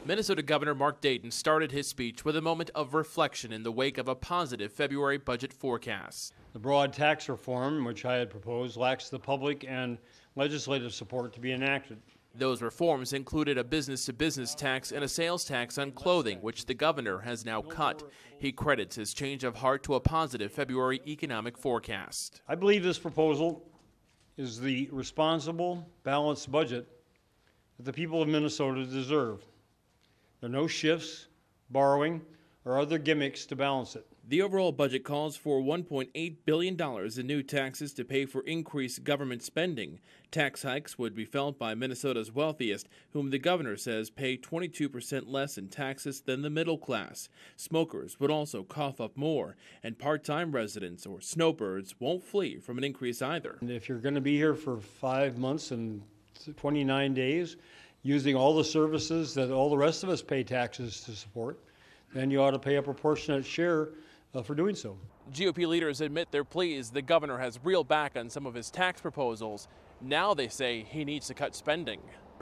Minnesota Governor Mark Dayton started his speech with a moment of reflection in the wake of a positive February budget forecast. The broad tax reform, which I had proposed, lacks the public and legislative support to be enacted. Those reforms included a business-to-business tax and a sales tax on clothing, which the governor has now cut. He credits his change of heart to a positive February economic forecast. I believe this proposal is the responsible, balanced budget that the people of Minnesota deserve. There are no shifts, borrowing, or other gimmicks to balance it. The overall budget calls for $1.8 billion in new taxes to pay for increased government spending. Tax hikes would be felt by Minnesota's wealthiest, whom the governor says pay 22% less in taxes than the middle class. Smokers would also cough up more, and part-time residents or snowbirds won't flee from an increase either. And if you're going to be here for 5 months and 29 days, using all the services that all the rest of us pay taxes to support, then you ought to pay a proportionate share for doing so. GOP leaders admit they're pleased the governor has reeled back on some of his tax proposals. Now they say he needs to cut spending.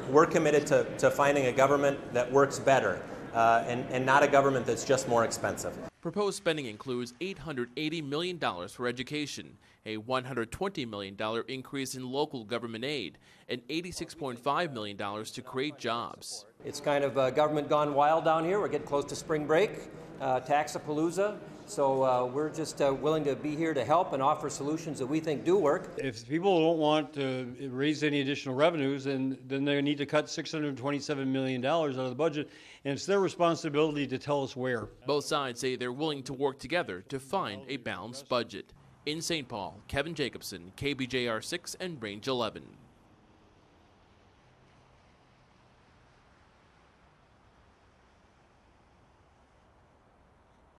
We're committed to finding a government that works better and not a government that's just more expensive. Proposed spending includes $880 million for education, a $120 million increase in local government aid, and $86.5 million to create jobs. It's kind of government gone wild down here. We're getting close to spring break, tax-a-palooza. So we're just willing to be here to help and offer solutions that we think do work. If people don't want to raise any additional revenues, then they need to cut $627 million out of the budget, and it's their responsibility to tell us where. Both sides say they're willing to work together to find a balanced budget. In St. Paul, Kevin Jacobson, KBJR 6 and Range 11.